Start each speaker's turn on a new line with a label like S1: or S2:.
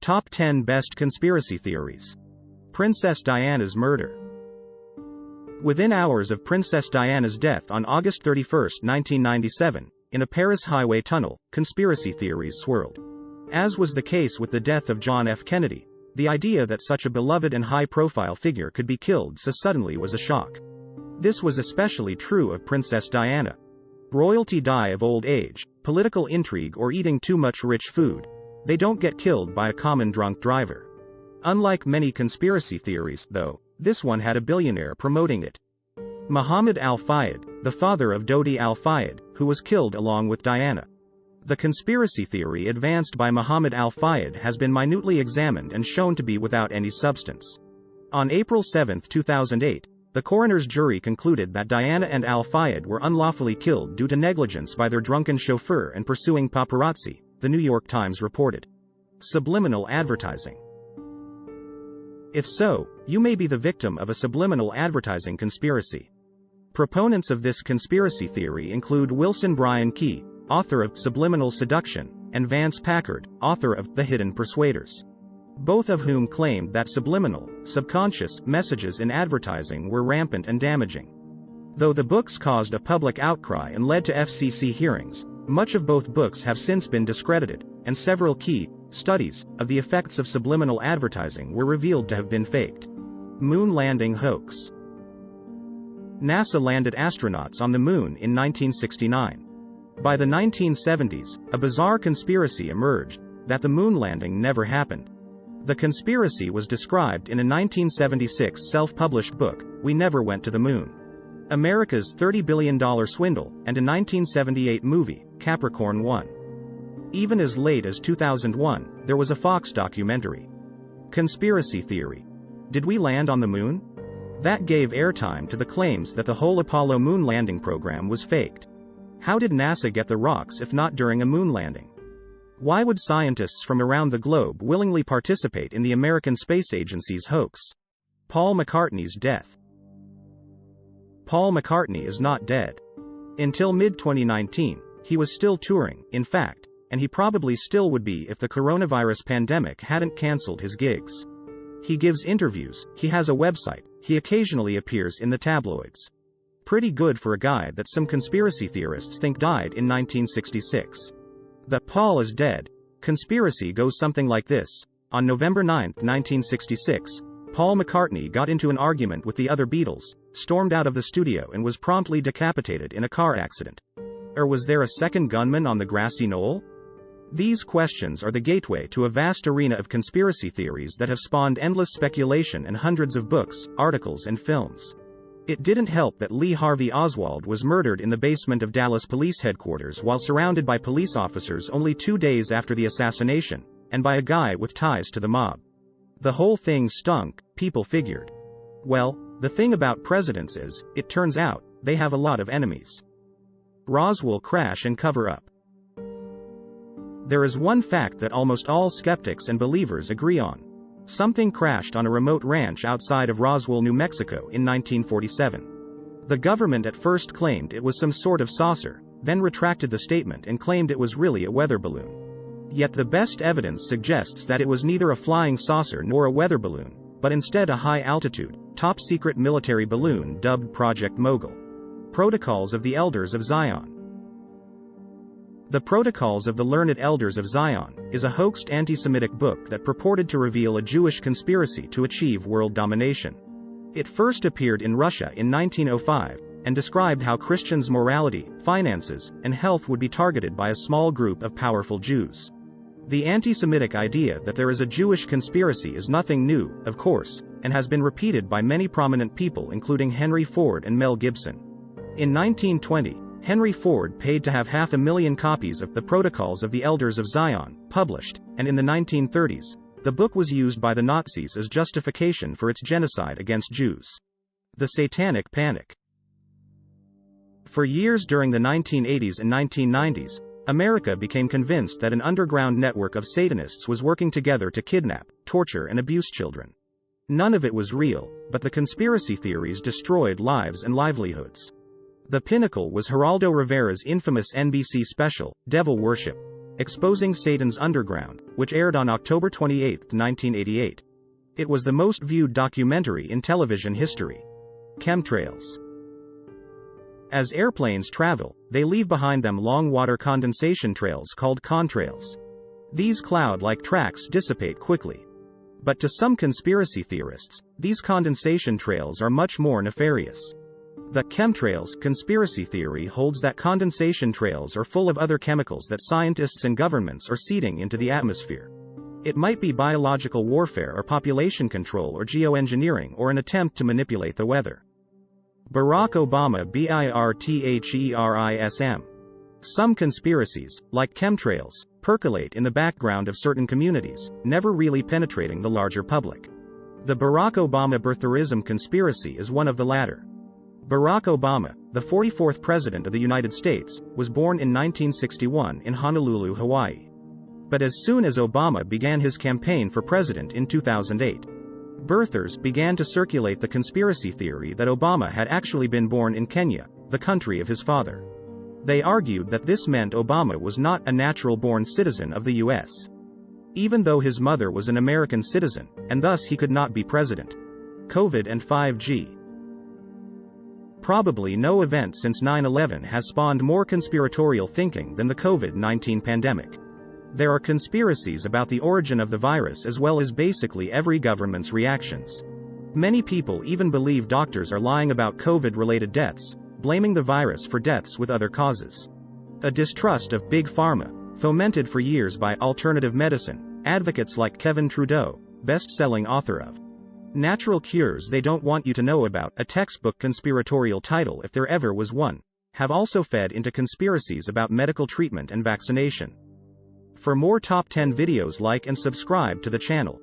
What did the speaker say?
S1: Top 10 Best Conspiracy Theories. Princess Diana's Murder. Within hours of Princess Diana's death on August 31, 1997, in a Paris highway tunnel, conspiracy theories swirled. As was the case with the death of John F. Kennedy, the idea that such a beloved and high-profile figure could be killed so suddenly was a shock. This was especially true of Princess Diana. Royalty die of old age, political intrigue, or eating too much rich food. They don't get killed by a common drunk driver. Unlike many conspiracy theories, though, this one had a billionaire promoting it. Mohammed al-Fayed, the father of Dodi al-Fayed, who was killed along with Diana. The conspiracy theory advanced by Mohammed al-Fayed has been minutely examined and shown to be without any substance. On April 7, 2008, the coroner's jury concluded that Diana and al-Fayed were unlawfully killed due to negligence by their drunken chauffeur and pursuing paparazzi, the New York Times reported. Subliminal advertising. If so, you may be the victim of a subliminal advertising conspiracy. Proponents of this conspiracy theory include Wilson Bryan Key, author of Subliminal Seduction, and Vance Packard, author of The Hidden Persuaders. Both of whom claimed that subliminal, subconscious messages in advertising were rampant and damaging. Though the books caused a public outcry and led to FCC hearings, much of both books have since been discredited, and several key studies of the effects of subliminal advertising were revealed to have been faked. Moon landing hoax. NASA landed astronauts on the moon in 1969. By the 1970s, a bizarre conspiracy emerged that the moon landing never happened. The conspiracy was described in a 1976 self-published book, We Never Went to the Moon. America's $30 billion swindle, and a 1978 movie, Capricorn 1. Even as late as 2001, there was a Fox documentary. Conspiracy theory. Did we land on the moon? That gave airtime to the claims that the whole Apollo moon landing program was faked. How did NASA get the rocks if not during a moon landing? Why would scientists from around the globe willingly participate in the American Space Agency's hoax? Paul McCartney's death. Paul McCartney is not dead. Until mid-2019, he was still touring, in fact, and he probably still would be if the coronavirus pandemic hadn't cancelled his gigs. He gives interviews, he has a website, he occasionally appears in the tabloids. Pretty good for a guy that some conspiracy theorists think died in 1966. The Paul is dead conspiracy goes something like this. On November 9, 1966, Paul McCartney got into an argument with the other Beatles, stormed out of the studio and was promptly decapitated in a car accident. Or was there a second gunman on the grassy knoll? These questions are the gateway to a vast arena of conspiracy theories that have spawned endless speculation and hundreds of books, articles and films. It didn't help that Lee Harvey Oswald was murdered in the basement of Dallas Police Headquarters while surrounded by police officers only 2 days after the assassination, and by a guy with ties to the mob. The whole thing stunk, people figured. Well, the thing about presidents is, it turns out, they have a lot of enemies. Roswell crash and cover-up. There is one fact that almost all skeptics and believers agree on. Something crashed on a remote ranch outside of Roswell, New Mexico in 1947. The government at first claimed it was some sort of saucer, then retracted the statement and claimed it was really a weather balloon. Yet the best evidence suggests that it was neither a flying saucer nor a weather balloon, but instead a high-altitude, top-secret military balloon dubbed Project Mogul. Protocols of the Elders of Zion. The Protocols of the Learned Elders of Zion is a hoaxed anti-Semitic book that purported to reveal a Jewish conspiracy to achieve world domination. It first appeared in Russia in 1905, and described how Christians' morality, finances, and health would be targeted by a small group of powerful Jews. The anti-Semitic idea that there is a Jewish conspiracy is nothing new, of course, and has been repeated by many prominent people including Henry Ford and Mel Gibson. In 1920, Henry Ford paid to have 500,000 copies of The Protocols of the Elders of Zion published, and in the 1930s, the book was used by the Nazis as justification for its genocide against Jews. The Satanic Panic. For years during the 1980s and 1990s, America became convinced that an underground network of Satanists was working together to kidnap, torture and abuse children. None of it was real, but the conspiracy theories destroyed lives and livelihoods. The pinnacle was Geraldo Rivera's infamous NBC special, Devil Worship. Exposing Satan's Underground, which aired on October 28, 1988. It was the most viewed documentary in television history. Chemtrails. As airplanes travel, they leave behind them long water condensation trails called contrails. These cloud-like tracks dissipate quickly. But to some conspiracy theorists, these condensation trails are much more nefarious. The chemtrails conspiracy theory holds that condensation trails are full of other chemicals that scientists and governments are seeding into the atmosphere. It might be biological warfare or population control or geoengineering or an attempt to manipulate the weather. Barack Obama BIRTHERISM. Some conspiracies, like chemtrails, percolate in the background of certain communities, never really penetrating the larger public. The Barack Obama birtherism conspiracy is one of the latter. Barack Obama, the 44th President of the United States, was born in 1961 in Honolulu, Hawaii. But as soon as Obama began his campaign for president in 2008, birthers began to circulate the conspiracy theory that Obama had actually been born in Kenya, the country of his father. They argued that this meant Obama was not a natural-born citizen of the U.S. even though his mother was an American citizen, and thus he could not be president. COVID and 5G. Probably no event since 9/11 has spawned more conspiratorial thinking than the COVID-19 pandemic. There are conspiracies about the origin of the virus as well as basically every government's reactions. Many people even believe doctors are lying about COVID-related deaths, blaming the virus for deaths with other causes. A distrust of Big Pharma, fomented for years by alternative medicine advocates like Kevin Trudeau, best-selling author of Natural Cures They Don't Want You to Know About, a textbook conspiratorial title if there ever was one, have also fed into conspiracies about medical treatment and vaccination. For more top 10 videos, like and subscribe to the channel.